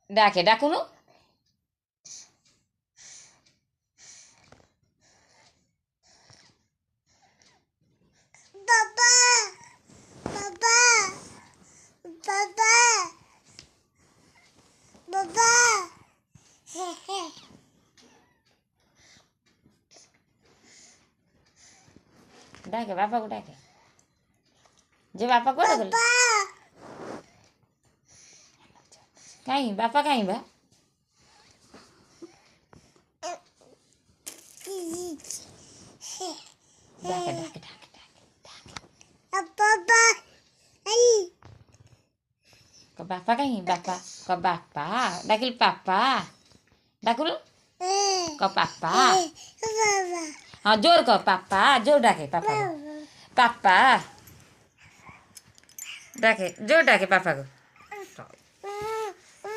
डाके डाकुनु बाबा बाबा बाबा बाबा डाके बापा को डाके जे बापा को गले कहीं बापा कहीं बा डाके डाके डाके बाबा को बापा कहीं बापा को बापा डाकिल पापा डाकुल को पापा हाँ जोर को पापा जोर डाके पापा को पापा डाके जोर डाके पापा को